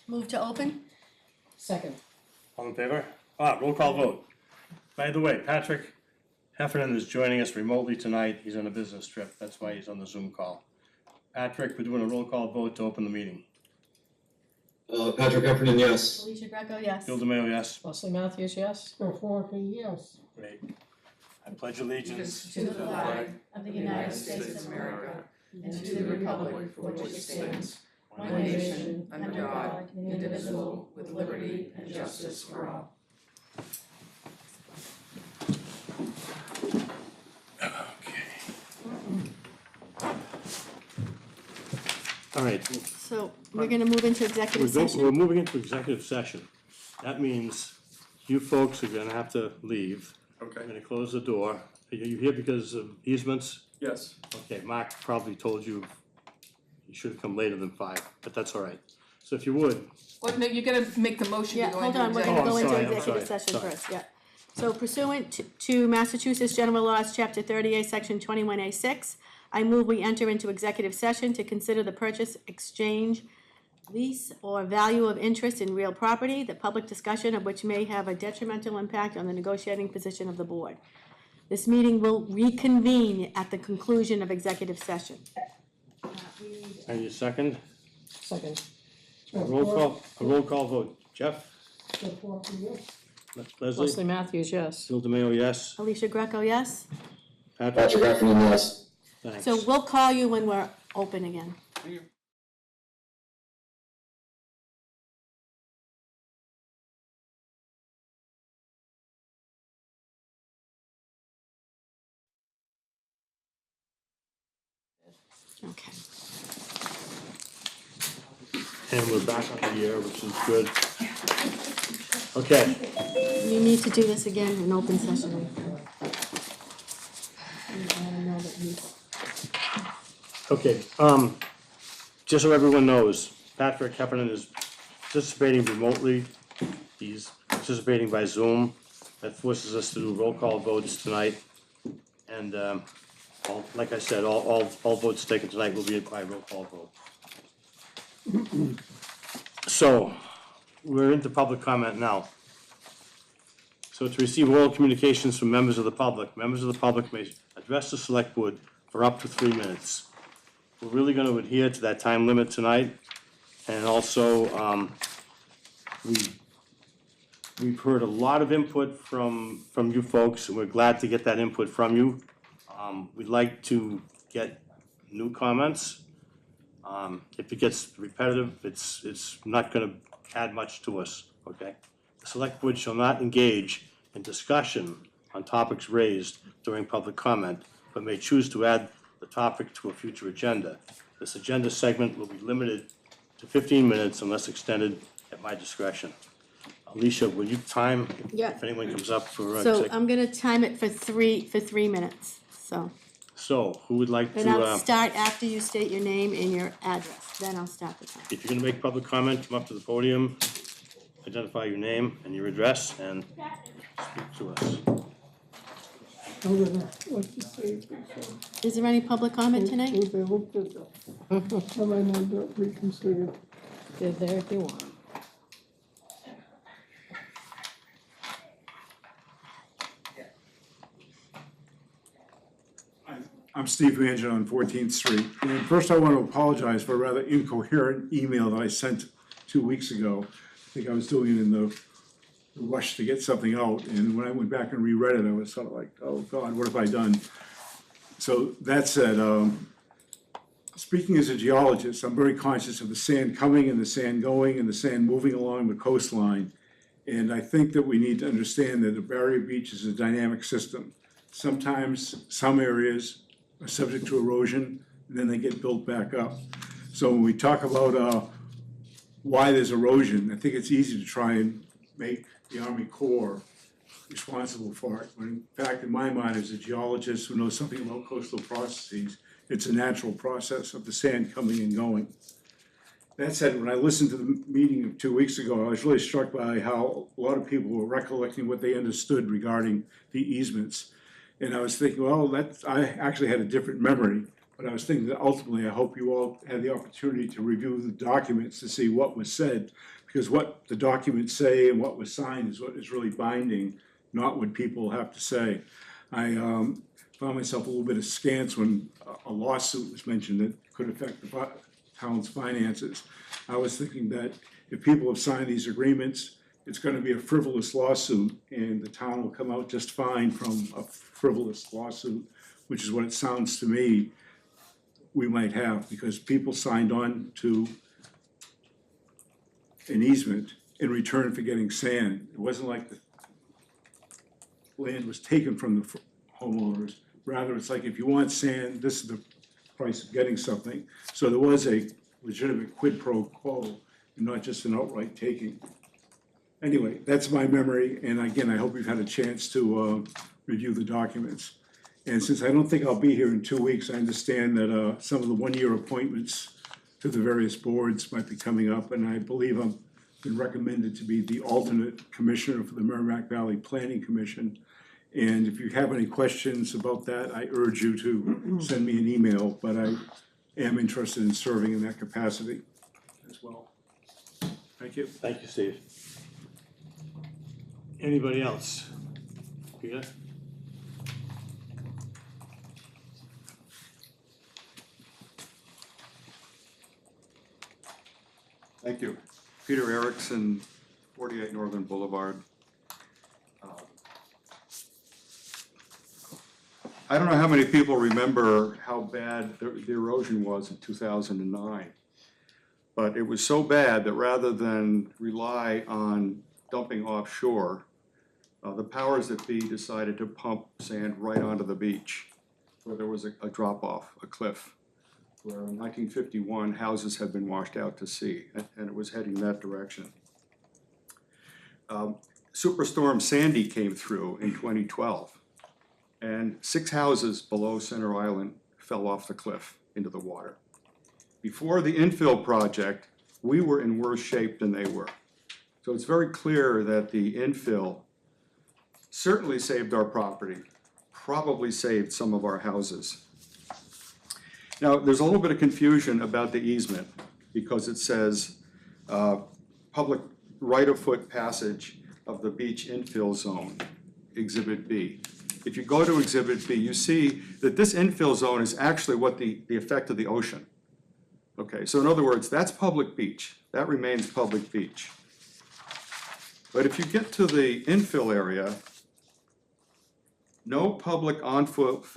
Move to open? Second. All in favor? Roll call vote. By the way, Patrick Heffernan is joining us remotely tonight. He's on a business trip. That's why he's on the Zoom call. Patrick, we're doing a roll call vote to open the meeting. Patrick Heffernan, yes. Alicia Greco, yes. Bill DeMayo, yes. Leslie Matthews, yes. Bill Forte, yes. Great. I pledge allegiance To the flag of the United States of America and to the republic for which it stands, one nation, under God, indivisible, with liberty and justice for all. All right, So we're gonna move into executive we're session? moving into executive session. That means you folks are gonna have to leave. Okay. I'm gonna close the door. Are you here because of easements? Yes. Okay, Mark probably told you you should have come later than 5, but that's all right. So if you would, What, no, you gotta make the motion to Yeah, go hold into on, we're executive. gonna go into sorry, I'm executive sorry, session sorry. first, yeah. So pursuant to Massachusetts General Laws, Chapter 38, Section 21A6, I move we enter into executive session to consider the purchase, exchange, lease, or value of interest in real property, the public discussion of which may have a detrimental impact on the negotiating position of the board. This meeting will reconvene at the conclusion of executive session. I need a second. Second. A roll call vote. Jeff? Bill Forte, yes. Leslie? Leslie Matthews, yes. Bill DeMayo, yes. Alicia Greco, yes? Patrick Heffernan, yes. Thanks. So we'll call you when we're open again. Okay. And we're back up in the air, which is good. Okay, You need to do this again in open session. I know that you- okay, just so everyone knows, Patrick Heffernan is participating remotely. He's participating by Zoom. That forces us to do roll call votes tonight. And, like I said, all votes taken tonight will be by roll call vote. So, we're into public comment now. So to receive oral communications from members of the public, members of the public may address the select board for up to 3 minutes. We're really gonna adhere to that time limit tonight, and also, we've heard a lot of input from you folks, and we're glad to get that input from you. We'd like to get new comments. If it gets repetitive, it's not gonna add much to us, okay? The select board shall not engage in discussion on topics raised during public comment, but may choose to add the topic to a future agenda. This agenda segment will be limited to 15 minutes unless extended at my discretion. Alicia, will you time Yeah. if anyone comes up for So I'm gonna time it for 3 minutes, so. So, who would like And I'll to, start after you state your name and your address, then I'll start the time. if you're gonna make public comment, come up to the podium, identify your name and your address, and speak to us. I don't know what to say. Is there any public comment tonight? If they looked at that, I might not do it, reconsider. They're there if you want. I'm Steve Mangin on 14th Street. And first I want to apologize for a rather incoherent email that I sent 2 weeks ago. I think I was doing it in the rush to get something out, and when I went back and reread it, I was sort of like, oh God, what have I done? So that said, speaking as a geologist, I'm very conscious of the sand coming and the sand going and the sand moving along the coastline. And I think that we need to understand that a barrier beach is a dynamic system. Sometimes some areas are subject to erosion, and then they get built back up. So when we talk about why there's erosion, I think it's easy to try and make the Army Corps responsible for it. When in fact, in my mind, as a geologist who knows something about coastal processes, it's a natural process of the sand coming and going. That said, when I listened to the meeting of 2 weeks ago, I was really struck by how a lot of people were recollecting what they understood regarding the easements. And I was thinking, well, I actually had a different memory, But I was thinking that ultimately, I hope you all had the opportunity to review the documents to see what was said, because what the documents say and what was signed is what is really binding, not what people have to say. I found myself a little bit askance when a lawsuit was mentioned that could affect the town's finances. I was thinking that if people have signed these agreements, it's gonna be a frivolous lawsuit, and the town will come out just fine from a frivolous lawsuit, which is what it sounds to me we might have, because people signed on to an easement in return for getting sand. It wasn't like the land was taken from the homeowners. Rather, it's like, if you want sand, this is the price of getting something. So there was a legitimate quid pro quo, and not just an outright taking. Anyway, that's my memory, and again, I hope you've had a chance to review the documents. And since I don't think I'll be here in 2 weeks, I understand that some of the one-year appointments to the various boards might be coming up, and I believe I've been recommended to be the alternate commissioner for the Merrimack Valley Planning Commission. And if you have any questions about that, I urge you to send me an email, but I am interested in serving in that capacity as well. Thank you. Thank you, Steve. Anybody else? Peter? Thank you. Peter Erickson, 48 Northern Boulevard. I don't know how many people remember how bad the erosion was in 2009. But it was so bad that rather than rely on dumping offshore, the powers that be decided to pump sand right onto the beach where there was a drop-off, a cliff, where in 1951 houses had been washed out to sea, and it was heading that direction. Superstorm Sandy came through in 2012, and 6 houses below Center Island fell off the cliff into the water. Before the infill project, we were in worse shape than they were. So it's very clear that the infill certainly saved our property, probably saved some of our houses. Now, there's a little bit of confusion about the easement because it says public right-of-foot passage of the beach infill zone, Exhibit B. If you go to Exhibit B, you see that this infill zone is actually what the effect of the ocean. Okay, so in other words, that's public beach. That remains public beach. But if you get to the infill area, no public on-foot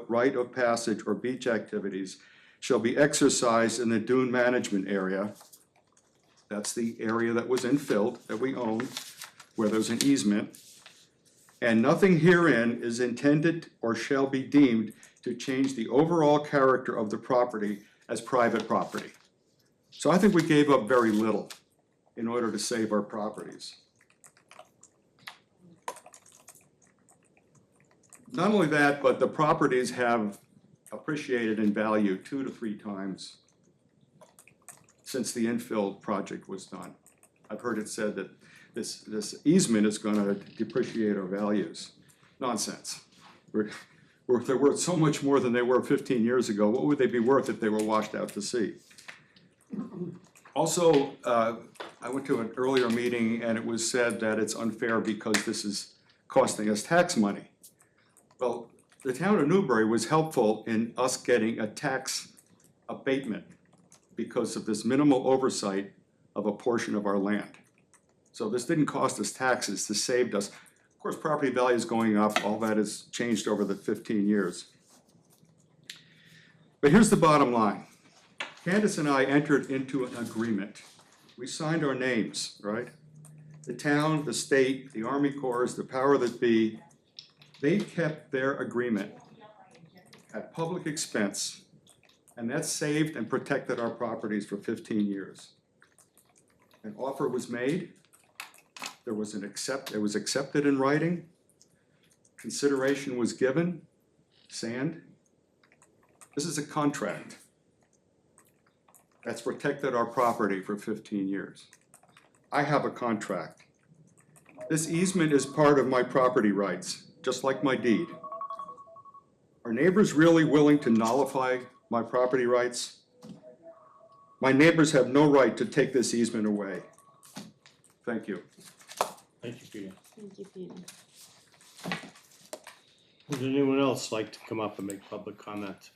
right of passage or beach activities shall be exercised in the dune management area. That's the area that was infilled, that we own, where there's an easement. And nothing herein is intended or shall be deemed to change the overall character of the property as private property. So I think we gave up very little in order to save our properties. Not only that, but the properties have appreciated in value 2 to 3 times since the infill project was done. I've heard it said that this easement is gonna depreciate our values. Nonsense. They're worth so much more than they were 15 years ago. What would they be worth if they were washed out to sea? Also, I went to an earlier meeting and it was said that it's unfair because this is costing us tax money. Well, the town of Newbury was helpful in us getting a tax abatement because of this minimal oversight of a portion of our land. So this didn't cost us taxes, this saved us. Of course, property value is going up, all that has changed over the 15 years. But here's the bottom line. Candace and I entered into an agreement. We signed our names, right? The town, the state, the Army Corps, the power that be, they kept their agreement at public expense, and that saved and protected our properties for 15 years. An offer was made, it was accepted in writing, consideration was given, sand. This is a contract that's protected our property for 15 years. I have a contract. This easement is part of my property rights, just like my deed. Are neighbors really willing to nullify my property rights? My neighbors have no right to take this easement away. Thank you. Thank you, Peter. Thank you, Peter. Would anyone else like to come up and make public comment?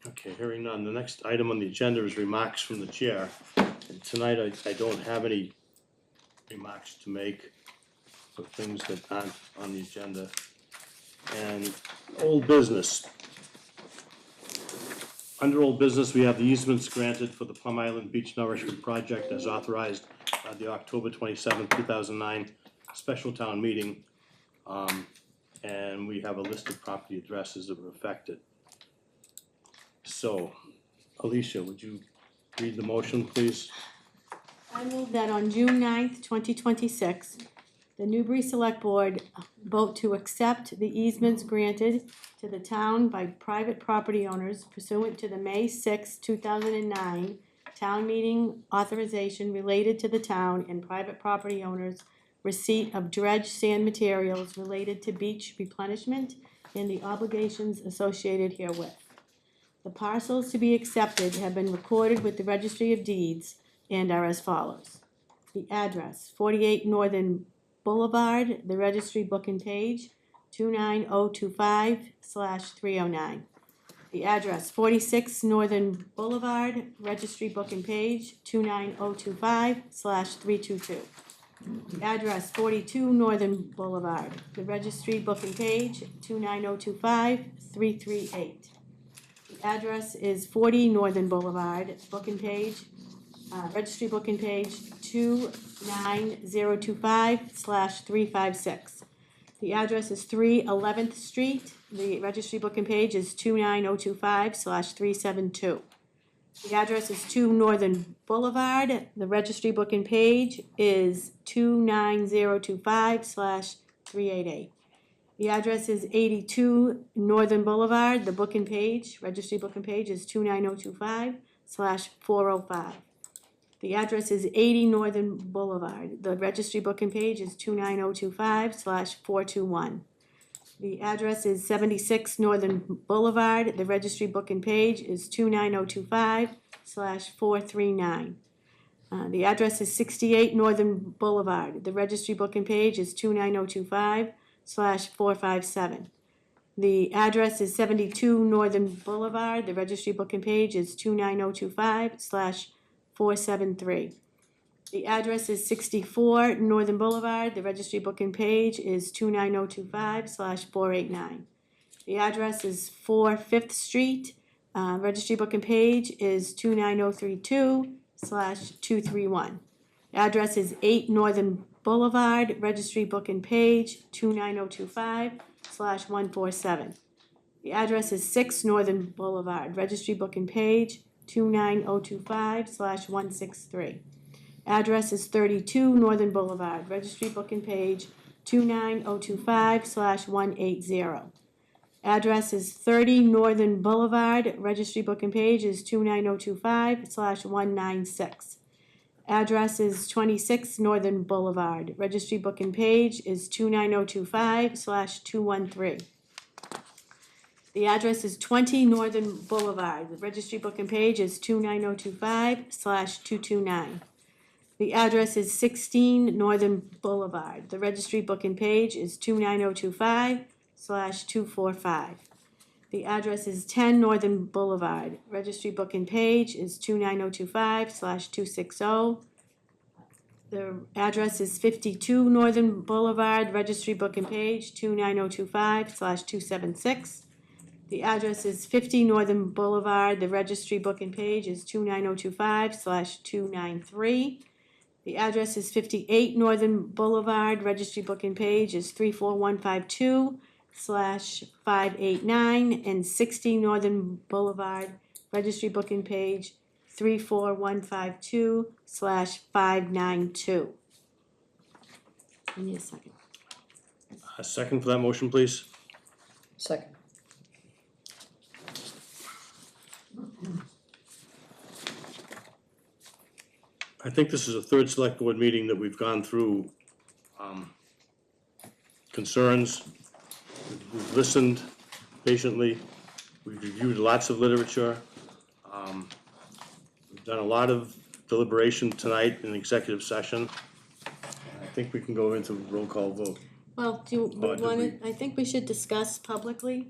Okay, hearing none. The next item on the agenda is remarks from the chair. And tonight, I don't have any remarks to make for things that aren't on the agenda. And old business. Under old business, we have the easements granted for the Plum Island Beach Nourishment Project as authorized by the October 27, 2009 special town meeting. And we have a list of property addresses that were affected. So, Alicia, would you read the motion, please? I move that on June 9th, 2026, the Newbury Select Board vote to accept the easements granted to the town by private property owners pursuant to the May 6, 2009 town meeting authorization related to the town and private property owners' receipt of dredge sand materials related to beach replenishment and the obligations associated herewith. The parcels to be accepted have been recorded with the Registry of Deeds and are as follows. The address, 48 Northern Boulevard, the Registry Book and Page, 29025/309. The address, 46 Northern Boulevard, Registry Book and Page, 29025/322. The address, 42 Northern Boulevard, the Registry Book and Page, 29025/338. The address is 40 Northern Boulevard, Book and Page, Registry Book and Page 29025/356. The address is 3 11th Street, the Registry Book and Page is 29025/372. The address is 2 Northern Boulevard, the Registry Book and Page is 29025/388. The address is 82 Northern Boulevard, the Book and Page, Registry Book and Page is 29025/405. The address is 80 Northern Boulevard, the Registry Book and Page is 29025/421. The address is 76 Northern Boulevard, the Registry Book and Page is 29025/439. The address is 68 Northern Boulevard, the Registry Book and Page is 29025/457. The address is 72 Northern Boulevard, the Registry Book and Page is 29025/473. The address is 64 Northern Boulevard, the Registry Book and Page is 29025/489. The address is 4 5th Street, Registry Book and Page is 29032/231. Address is 8 Northern Boulevard, Registry Book and Page 29025/147. The address is 6 Northern Boulevard, Registry Book and Page 29025/163. Address is 32 Northern Boulevard, Registry Book and Page 29025/180. Address is 30 Northern Boulevard, Registry Book and Page is 29025/196. Address is 26 Northern Boulevard, Registry Book and Page is 29025/213. The address is 20 Northern Boulevard, the Registry Book and Page is 29025/229. The address is 16 Northern Boulevard, the Registry Book and Page is 29025/245. The address is 10 Northern Boulevard, Registry Book and Page is 29025/260. The address is 52 Northern Boulevard, Registry Book and Page 29025/276. The address is 50 Northern Boulevard, the Registry Book and Page is 29025/293. The address is 58 Northern Boulevard, Registry Book and Page is 34152/589, and 60 Northern Boulevard, Registry Book and Page 34152/592. Give me a second. A second for that motion, please? Second. I think this is the third select board meeting that we've gone through, concerns. We've listened patiently, we've reviewed lots of literature. We've done a lot of deliberation tonight in executive session. I think we can go into roll call vote. Well, do you did wanna, I think we should discuss publicly,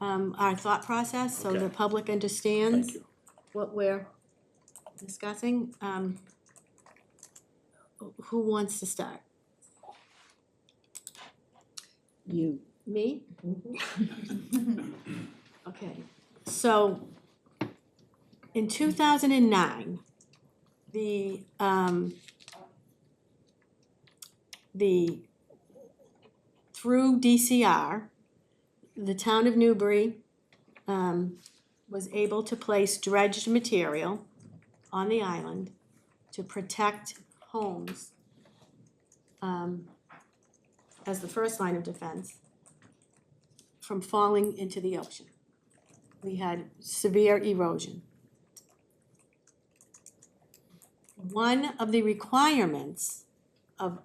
our thought process, so the Okay. public understands Thank you. what we're discussing. Who wants to start? You. Me? Okay, so in 2009, through DCR, the town of Newbury was able to place dredged material on the island to protect homes as the first line of defense from falling into the ocean. We had severe erosion. One of the requirements of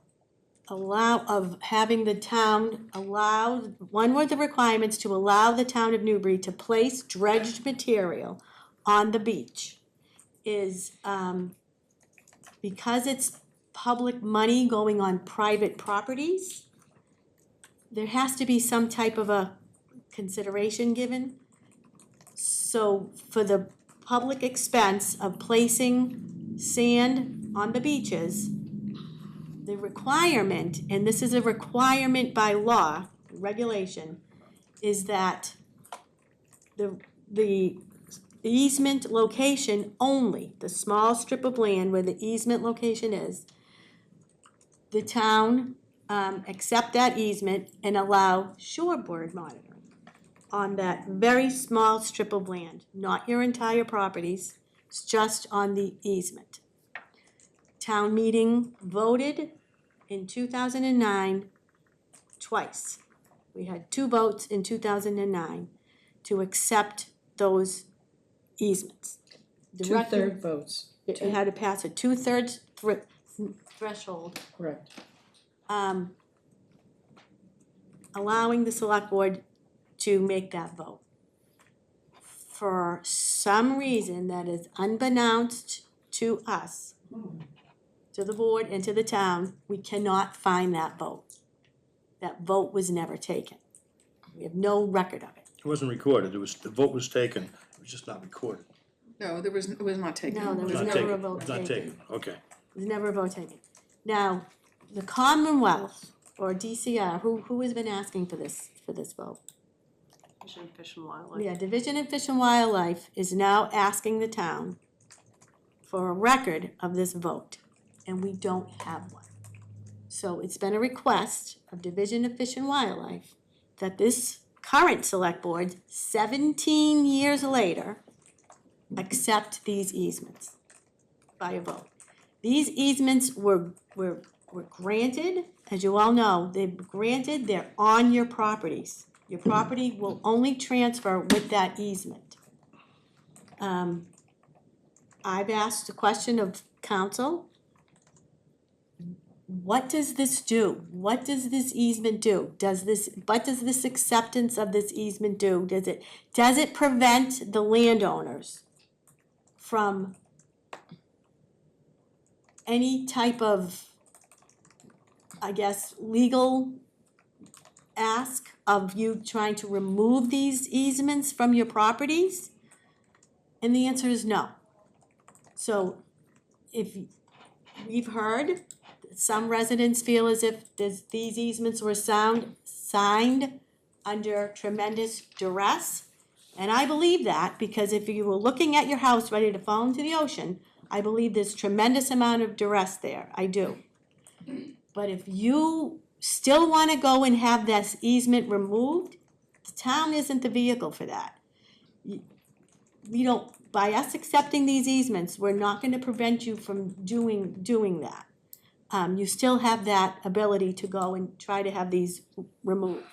having the town allow, one were the requirements to allow the town of Newbury to place dredged material on the beach is because it's public money going on private properties, there has to be some type of a consideration given. So for the public expense of placing sand on the beaches, the requirement, and this is a requirement by law, regulation, is that the easement location only, the small strip of land where the easement location is, the town accept that easement and allow shoreboard monitoring on that very small strip of land, not your entire properties, it's just on the easement. Town meeting voted in 2009 twice. We had 2 votes in 2009 to accept those easements. The rec- Two-third votes, It had to pass a 2/3 threshold, correct. allowing the select board to make that vote. For some reason that is unbeknownst to us, to the board and to the town, we cannot find that vote. That vote was never taken. We have no record of it. It wasn't recorded, the vote was taken, it was just not recorded. No, it was not taken. No, there was Not never taken. a vote Not taken. taken, okay. There's never a vote taken. Now, the Commonwealth, or DCR, who has been asking for this vote? Division of Fish and Wildlife. Yeah, Division of Fish and Wildlife is now asking the town for a record of this vote, and we don't have one. So it's been a request of Division of Fish and Wildlife that this current select board, 17 years later, accept these easements by a vote. These easements were granted, as you all know, they're granted, they're on your properties. Your property will only transfer with that easement. I've asked a question of council. What does this do? What does this easement do? What does this acceptance of this easement do? Does it prevent the landowners from any type of, I guess, legal ask of you trying to remove these easements from your properties? And the answer is no. So if we've heard, some residents feel as if these easements were signed under tremendous duress. And I believe that, because if you were looking at your house ready to fall into the ocean, I believe there's tremendous amount of duress there, I do. But if you still wanna go and have this easement removed, the town isn't the vehicle for that. We don't, by us accepting these easements, we're not gonna prevent you from doing that. You still have that ability to go and try to have these removed.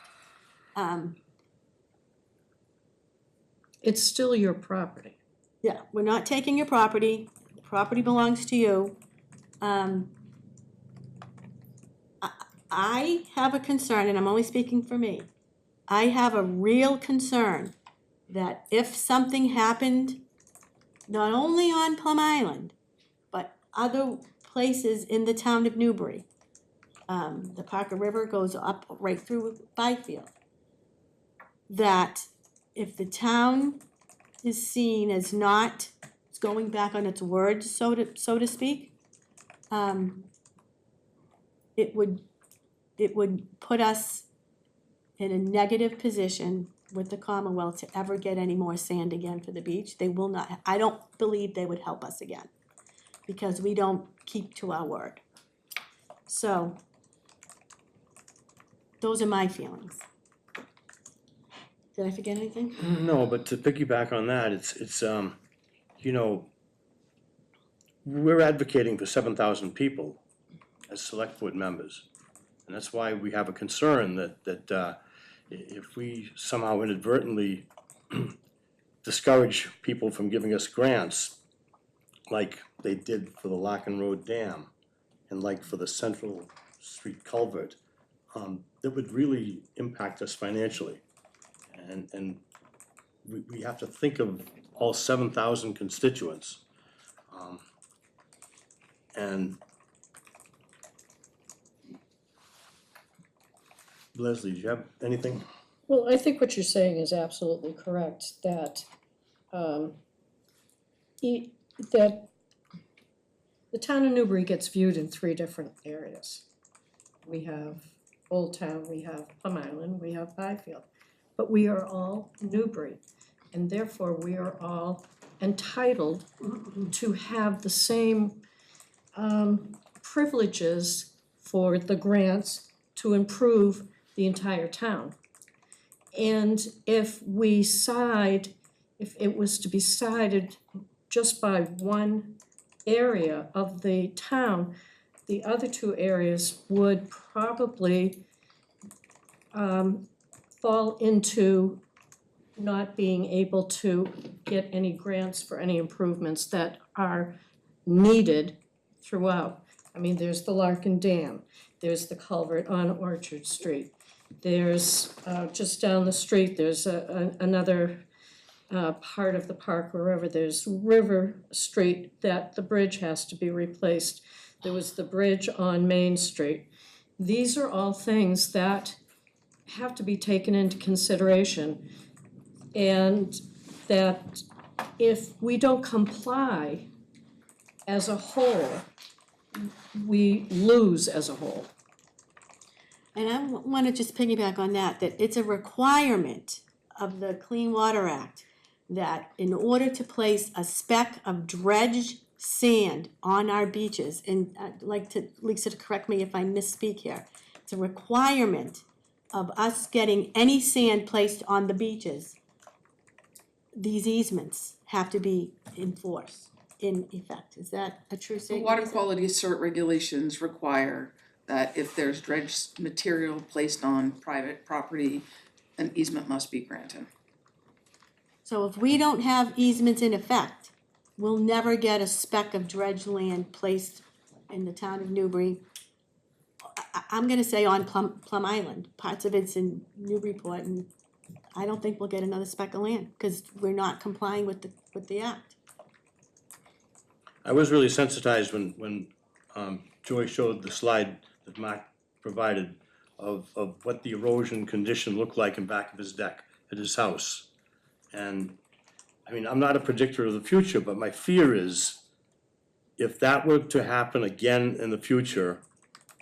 It's still your property. Yeah, we're not taking your property, the property belongs to you. I have a concern, and I'm only speaking for me. I have a real concern that if something happened, not only on Plum Island, but other places in the town of Newbury, the Parker River goes up right through Byfield, that if the town is seen as not going back on its word, so to speak, it would put us in a negative position with the Commonwealth to ever get any more sand again for the beach. They will not, I don't believe they would help us again, because we don't keep to our word. So, those are my feelings. Did I forget anything? No, but to piggyback on that, it's you know, we're advocating for 7,000 people as select board members. And that's why we have a concern that if we somehow inadvertently discourage people from giving us grants, like they did for the Larkin Road Dam and like for the Central Street culvert, that would really impact us financially. And we have to think of all 7,000 constituents. And Leslie, do you have anything? Well, I think what you're saying is absolutely correct, that, that the town of Newbury gets viewed in three different areas. We have Old Town, we have Plum Island, we have Byfield, but we are all Newbury, and therefore we are all entitled to have the same privileges for the grants to improve the entire town. And if it was to be sided just by one area of the town, the other two areas would probably fall into not being able to get any grants for any improvements that are needed throughout. I mean, there's the Larkin Dam, there's the culvert on Orchard Street, there's just down the street, there's another part of the Parker River, there's River Street that the bridge has to be replaced. There was the bridge on Main Street. These are all things that have to be taken into consideration, and that if we don't comply as a whole, we lose as a whole. And I want to just piggyback on that it's a requirement of the Clean Water Act that in order to place a speck of dredged sand on our beaches, and I'd like to, Lisa, to correct me if I misspeak here, it's a requirement of us getting any sand placed on the beaches, these easements have to be enforced in effect. Is that a true The statement? water Lisa? quality cert regulations require that if there's dredged material placed on private property, an easement must be granted. So if we don't have easements in effect, we'll never get a speck of dredged land placed in the town of Newbury. I'm gonna say on Plum Island, parts of it's in Newburyport, and I don't think we'll get another speck of land, because we're not complying with the act. I was really sensitized when Joy showed the slide that Mark provided of what the erosion condition looked like in back of his deck at his house. And, I mean, I'm not a predictor of the future, but my fear is if that were to happen again in the future,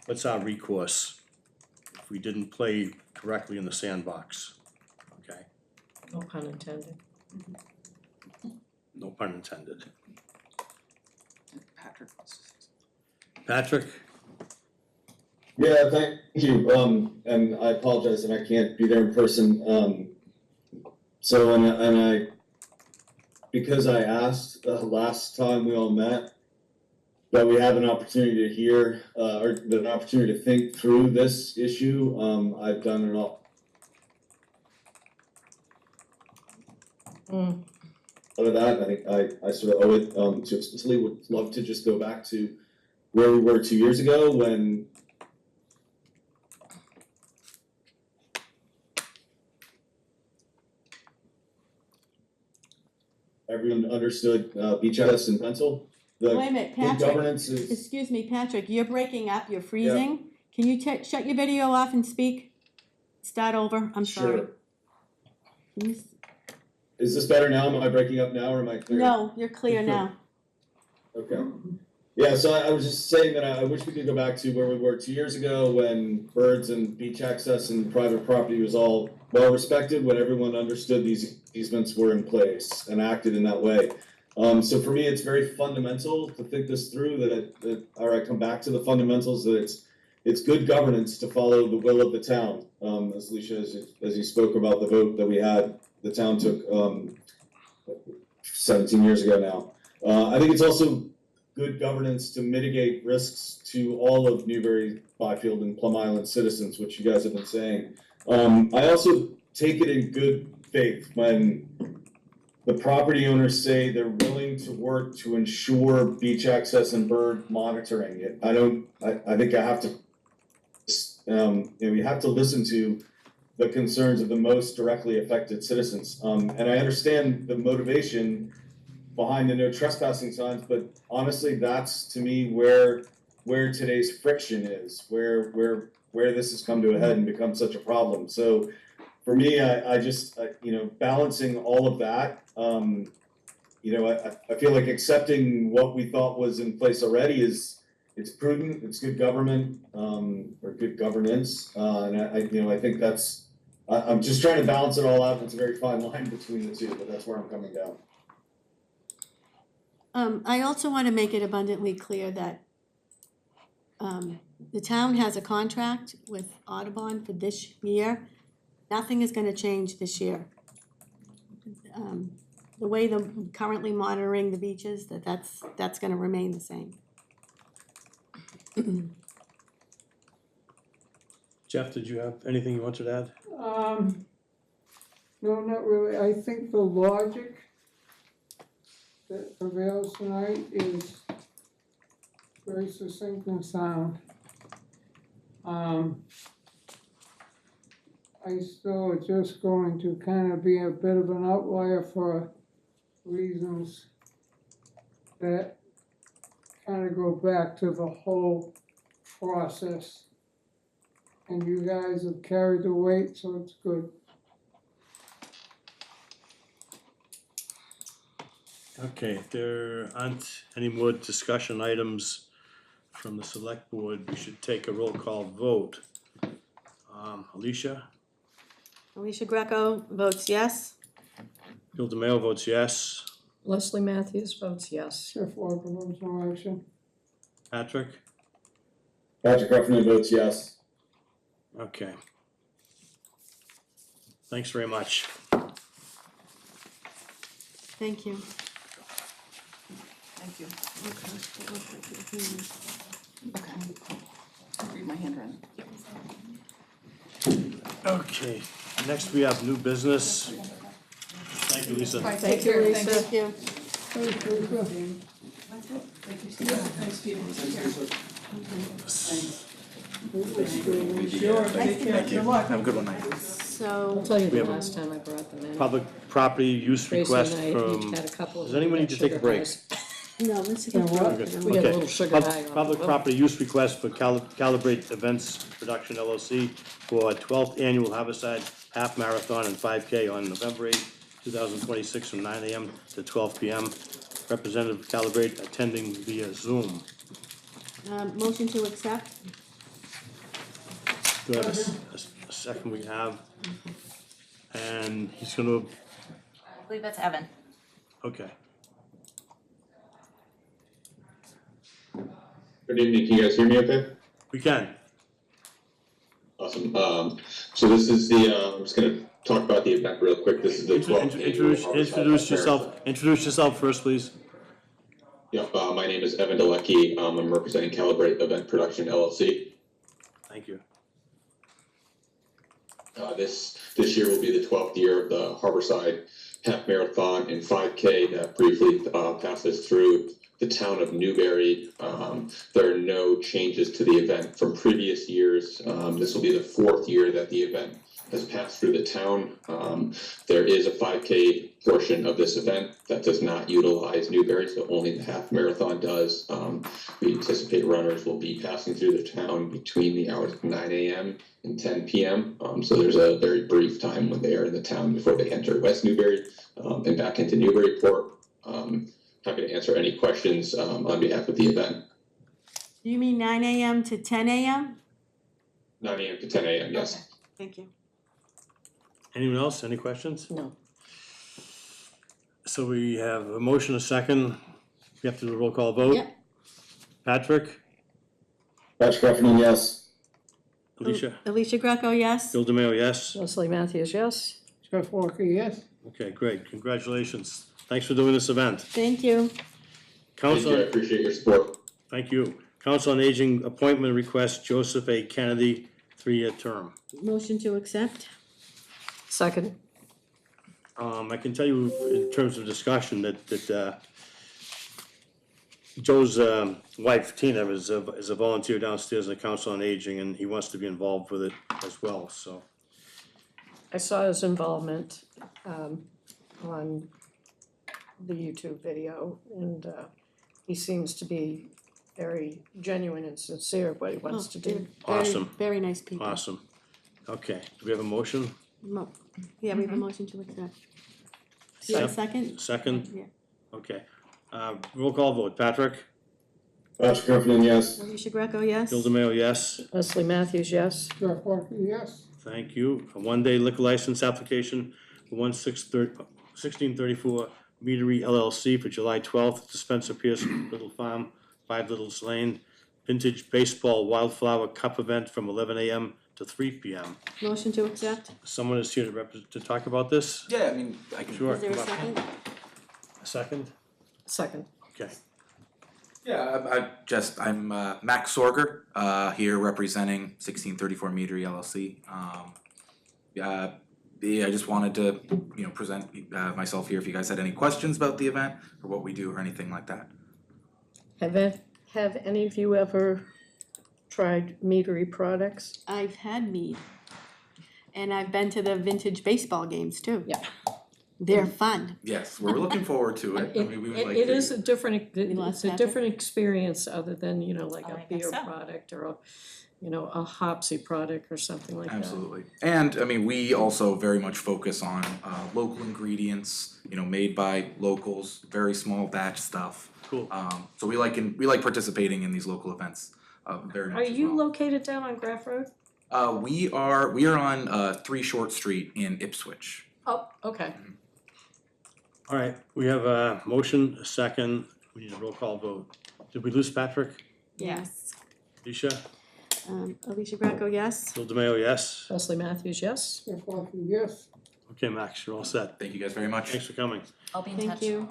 what's our recourse if we didn't play correctly in the sandbox? Okay, No pun intended. no pun intended. Patrick. Patrick? Yeah, thank you. And I apologize that I can't be there in person. So, and I, because I asked last time we all met, that we have an opportunity to hear, or an opportunity to think through this issue, I've done it all. Other than that, I think I sort of owe it to explicitly would love to just go back to where we were 2 years ago when everyone understood beach access and rental. The Wait a minute, good Patrick, governance is, excuse me, Patrick, you're breaking up, you're freezing. Can you shut your video off and speak? Start over, I'm sorry. sure. Can you Is this better now? Am I breaking up now or am I clear? No, you're clear now. Okay. Yeah, so I was just saying that I wish we could go back to where we were 2 years ago when birds and beach access and private property was all well respected, when everyone understood these easements were in place and acted in that way. So for me, it's very fundamental to think this through, or I come back to the fundamentals, that it's good governance to follow the will of the town. As Alicia, as you spoke about the vote that we had, the town took 17 years ago now. I think it's also good governance to mitigate risks to all of Newbury, Byfield, and Plum Island citizens, which you guys have been saying. I also take it in good faith when the property owners say they're willing to work to ensure beach access and bird monitoring. I think I have to, we have to listen to the concerns of the most directly affected citizens. And I understand the motivation behind the no trespassing signs, but honestly, that's to me where today's friction is, where this has come to a head and become such a problem. So for me, I just, balancing all of that, I feel like accepting what we thought was in place already it's prudent, it's good government, or good governance, and I think that's, I'm just trying to balance it all out. It's a very fine line between the two, but that's where I'm coming down. I also want to make it abundantly clear that the town has a contract with Audubon for this year. Nothing is gonna change this year. The way they're currently monitoring the beaches, that's gonna remain the same. Jeff, did you have anything you wanted to add? No, not really. I think the logic that prevails tonight is very succinct and sound. I still are just going to kind of be a bit of an outlier for reasons that kind of go back to the whole process. And you guys have carried the weight, so it's good. Okay, if there aren't any more discussion items from the select board, we should take a roll call vote. Alicia? Alicia Greco votes yes. Bill DeMaio votes yes. Leslie Matthews votes yes. Jeff Walker votes no action. Patrick? Patrick Heffernan votes yes. Okay. Thanks very much. Thank you. Thank you. Okay. Read my handwriting. Okay, next we have new business. Thank you, Lisa. Thank you, Lisa. Thank you. Have a good one. I'll So, tell you We the have a last time I brought them in. Public property use Tracy request and I each from, had a couple of does anyone need to take a sugar break? highs. no, let's get Yeah, what? through it. We had a Okay. little sugar high on Public it. property use request for Calibrate Events Production LLC for 12th Annual Harborside Half Marathon and 5K on November 8, 2026 from 9 a.m. to 12 p.m. Representative Calibrate attending via Zoom. Motion to accept? Do I have a second we have? And he's gonna, I believe that's Evan. okay. Good evening, can you guys hear me okay? We can. Awesome, so this is the, I'm just gonna talk about the event real quick, this is the 12th annual Harborside Introduce yourself first, please. Yep, my name is Evan Dalecki, I'm representing Calibrate Event Production LLC. Thank you. This year will be the 12th year of the Harborside Half Marathon and 5K that briefly passed us through the town of Newbury. There are no changes to the event from previous years. This will be the 4th year that the event has passed through the town. There is a 5K portion of this event that does not utilize Newbury, so only the half marathon does. We anticipate runners will be passing through the town between the hours of 9 a.m. and 10 p.m. So there's a very brief time when they are in the town before they enter West Newbury and back into Newburyport. Happy to answer any questions on behalf of the event. You mean 9 a.m. to 10 a.m.? 9 a.m. to 10 a.m., yes. Okay, thank you. Anyone else, any questions? No. So we have a motion, a second, we have to do a roll call vote? Yep. Patrick, Patrick Heffernan, yes. Alicia, Alicia Greco, yes? Bill DeMayo, yes? Leslie Matthews, yes. Jeff Walker, yes. Okay, great, congratulations, thanks for doing this event. Thank you. Thank Council, you, I appreciate your support. thank you. Council on Aging appointment request, Joseph A. Kennedy, 3-year term. Motion to accept? Second. I can tell you in terms of discussion that Joe's wife Tina is a volunteer downstairs in the Council on Aging, and he wants to be involved with it as well, so. I saw his involvement on the YouTube video, and he seems to be very genuine and sincere what he wants to do. Very- Awesome. Very nice people. Awesome. Okay, do we have a motion? Yeah, we have a motion to accept. Do you have a second? Second? Yeah. Okay. Roll call vote. Patrick? Patrick Heffernan, yes. Alicia Greco, yes? Bill DeMayo, yes. Leslie Matthews, yes. Jeff Walker, yes. Thank you. A one-day liquor license application for 1634 Meadery LLC for July 12th to Spencer Pierce Little Farm, 5 Littles Lane. Vintage Baseball Wildflower Cup event from 11 a.m. to 3 p.m. Motion to accept? Someone is here to talk about this? Yeah, I mean, I can. Sure. Is there a second? A second? Second. Okay. Yeah, I'm Max Sorger, here representing 1634 Meadery LLC. I just wanted to, present myself here if you guys had any questions about the event or what we do or anything like that. Have any of you ever tried Meadery products? I've had mead. And I've been to the vintage baseball games too. Yeah. They're fun. Yes, we're looking forward to it. I mean, we would like It to. is a different, lost it's a Patrick? different experience other than, like Oh, a I guess beer so. product or a hopsy product or something like that. Absolutely. And I mean, we also very much focus on local ingredients, made by locals, very small batch stuff. Cool. So we like participating in these local events very much Are as you well. located down on Graff Road? We are on 3 Short Street in Ipswich. Oh, okay. All right, we have a motion, a second. We need a roll call vote. Did we lose Patrick? Yes. Alicia? Alicia Greco, yes? Bill DeMayo, yes. Leslie Matthews, yes. Jeff Walker, yes. Okay, Max, you're all set. Thank you guys very much. Thanks for coming. I'll be in touch. Thank you.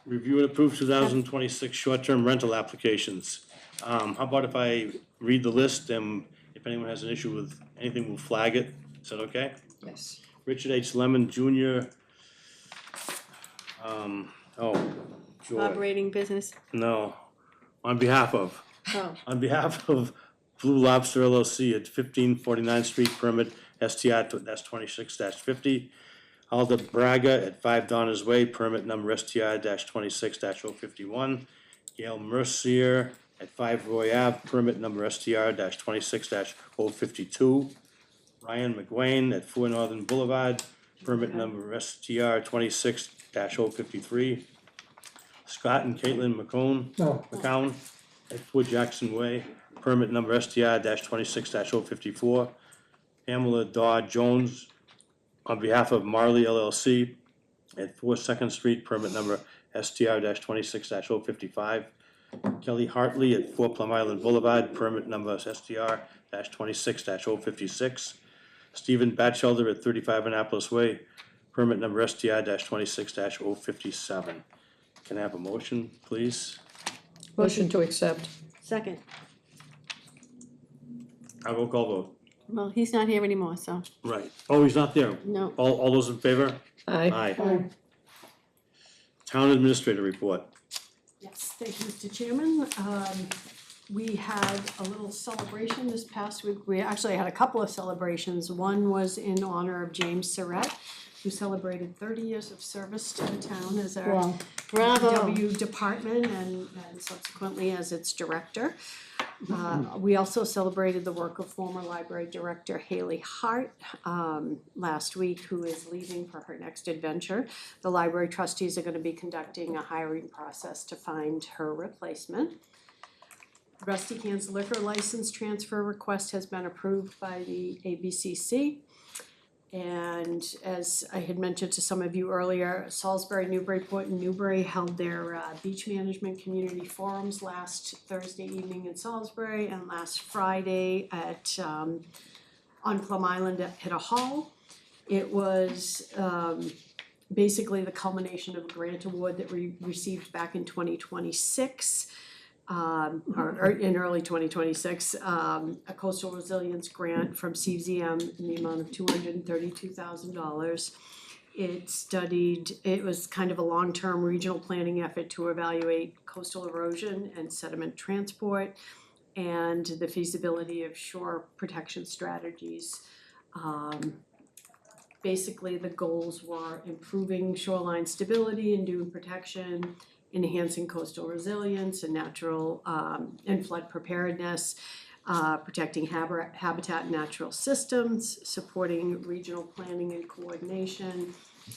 Review and approve 2026 short-term rental applications. How about if I read the list, and if anyone has an issue with anything, we'll flag it. Is that okay? Yes. Richard H. Lemon Jr. Joy. Operating business. No, on behalf of Blue Lobster LLC at 1549th Street, permit STR that's 26-50. Alda Braga at 5 Donner's Way, permit number STR-26-051. Gail Mercier at 5 Roy Ave, permit number STR-26-052. Ryan McGuane at 4 Northern Boulevard, permit number STR-26-053. Scott and Caitlin McCown at 4 Jackson Way, permit number STR-26-054. Pamela Dodd Jones on behalf of Marley LLC at 4 Second Street, permit number STR-26-055. Kelly Hartley at 4 Plum Island Boulevard, permit number STR-26-056. Stephen Batchelder at 35 Annapolis Way, permit number STR-26-057. Can I have a motion, please? Motion to accept. Second. I will call vote. Well, he's not here anymore, so, Right. Oh, he's not there. no. All those in favor? Aye. Aye. Town Administrator report. Yes, thank you, Mr. Chairman. We had a little celebration this past week. We actually had a couple of celebrations. One was in honor of James Surratt, who celebrated 30 years of service to the town as our Wow. Bravo. DPW department and subsequently as its director. We also celebrated the work of former library director Haley Hart last week, who is leaving for her next adventure. The library trustees are gonna be conducting a hiring process to find her replacement. Rusty Cann's liquor license transfer request has been approved by the ABCC. And as I had mentioned to some of you earlier, Salisbury, Newburyport, and Newbury held their beach management community forums last Thursday evening in Salisbury and last Friday at on Plum Island at Pitta Hall. It was basically the culmination of a grant award that we received back in 2026. Or in early 2026, a coastal resilience grant from CZM in the amount of $232,000. It was kind of a long-term regional planning effort to evaluate coastal erosion and sediment transport and the feasibility of shore protection strategies. Basically, the goals were improving shoreline stability and dune protection, enhancing coastal resilience and natural and flood preparedness, protecting habitat and natural systems, supporting regional planning and coordination,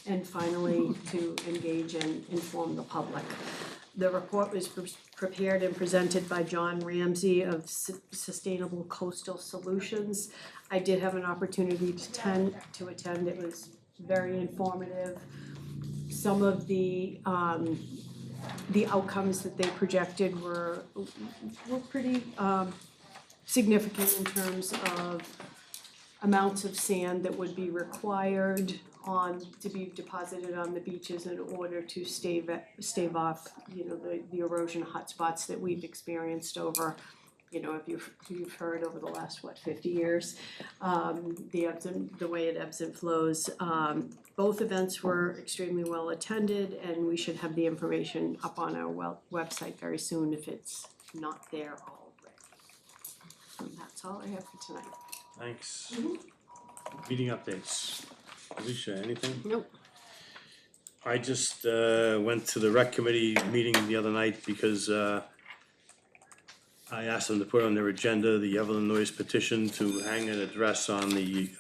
and finally, to engage and inform the public. The report was prepared and presented by John Ramsey of Sustainable Coastal Solutions. I did have an opportunity to attend. It was very informative. Some of the outcomes that they projected were pretty significant in terms of amounts of sand that would be required to be deposited on the beaches in order to stave off, the erosion hotspots that we've experienced over, if you've heard over the last, 50 years, the way it ebbs and flows. Both events were extremely well attended, and we should have the information up on our website very soon if it's not there already. And that's all I have for tonight. Thanks. Meeting updates. Alicia, anything? Nope. I just went to the rec committee meeting the other night because I asked them to put on their agenda the Evelyn Noyes petition to hang an address on the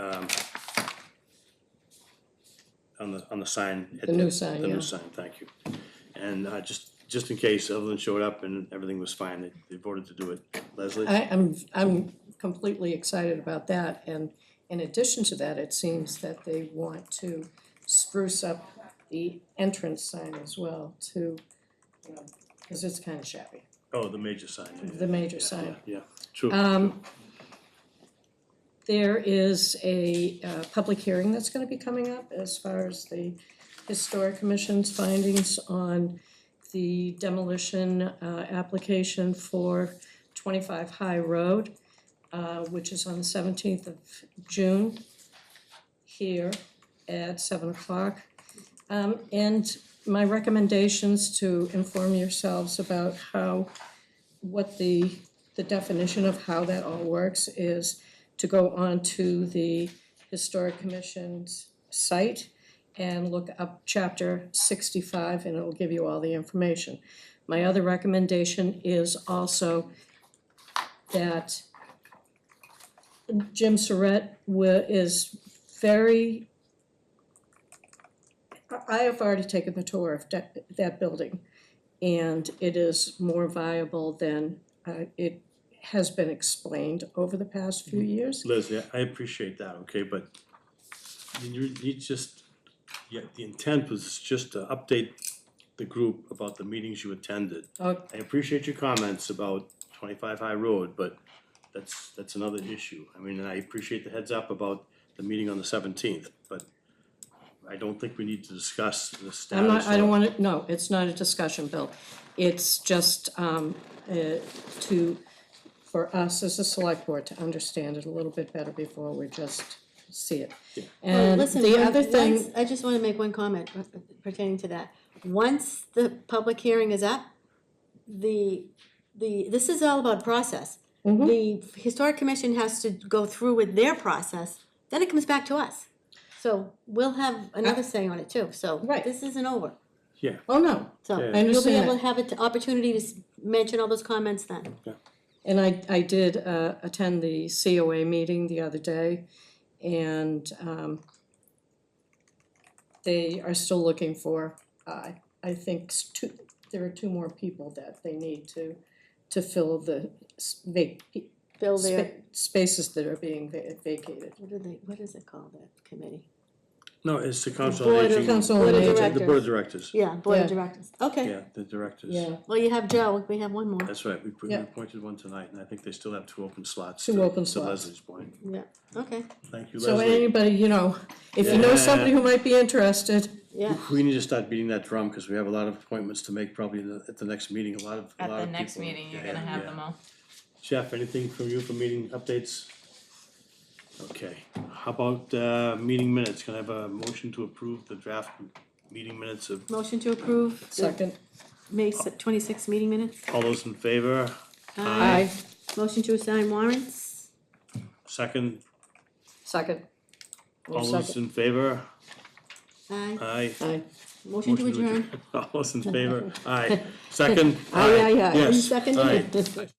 sign. The new sign, The yeah. new sign, thank you. And just in case Evelyn showed up and everything was fine, they voted to do it. Leslie? I'm completely excited about that, and in addition to that, it seems that they want to spruce up the entrance sign as well to, because it's kind of shabby. Oh, the major sign. Yeah, The major yeah, sign. Yeah, true. There is a public hearing that's gonna be coming up as far as the Historic Commission's findings on the demolition application for 25 High Road, which is on the 17th of June here at 7 o'clock. And my recommendations to inform yourselves about what the definition of how that all works is to go onto the Historic Commission's site and look up chapter 65 and it'll give you all the information. My other recommendation is also that Jim Surratt is very, I have already taken the tour of that building, and it is more viable than it has been explained over the past few years. Leslie, I appreciate that, okay, but you just, the intent was just to update the group about the meetings you attended. Oh. I appreciate your comments about 25 High Road, but that's another issue. I mean, and I appreciate the heads up about the meeting on the 17th, but I don't think we need to discuss the status. I don't want to, no, it's not a discussion, Bill. It's just for us as a select board to understand it a little bit better before we just see it. Yeah. And Listen, the other thing, I just wanna make one comment pertaining to that. Once the public hearing is up, this is all about process. Mhm. The Historic Commission has to go through with their process, then it comes back to us. So we'll have another say on it too, so Right. this isn't over. Oh, no, So Yeah. I you'll be understand able that. to have an opportunity to mention all those comments then. And I did attend the COA meeting the other day, and they are still looking for, I think, there are 2 more people that they need to fill the Fill their, spaces that are being vacated. what is it called, that committee? No, it's the council Board on of- aging. Council Board on of Aging. The Directors. board of directors, Yeah, Board of Yeah. Directors, okay. yeah, the directors. Yeah, Well, you have Joe, we have one more. That's right, we Yeah. appointed one tonight, and I think they still have 2 open slots. 2 to- open To slots. Leslie's point. Yeah, okay, Thank you, so Leslie. anybody, if you know Yeah. somebody who might be interested, yeah. We need to start beating that drum, because we have a lot of appointments to make probably at the next meeting, a lot of At the people. next meeting, you're Yeah, gonna have yeah. them all. Jeff, anything from you for meeting updates? Okay, how about, meeting minutes? Can I have a motion to approve the draft meeting minutes of, Motion to approve the second. May 26th meeting minutes? all those in favor? Aye. Motion to assign warrants? Second, Second. all those in favor? Aye. Aye. Aye. Motion to adjourn? All those in favor? Aye. Second? Aye, aye, aye. Are you Yes. seconding Aye. it?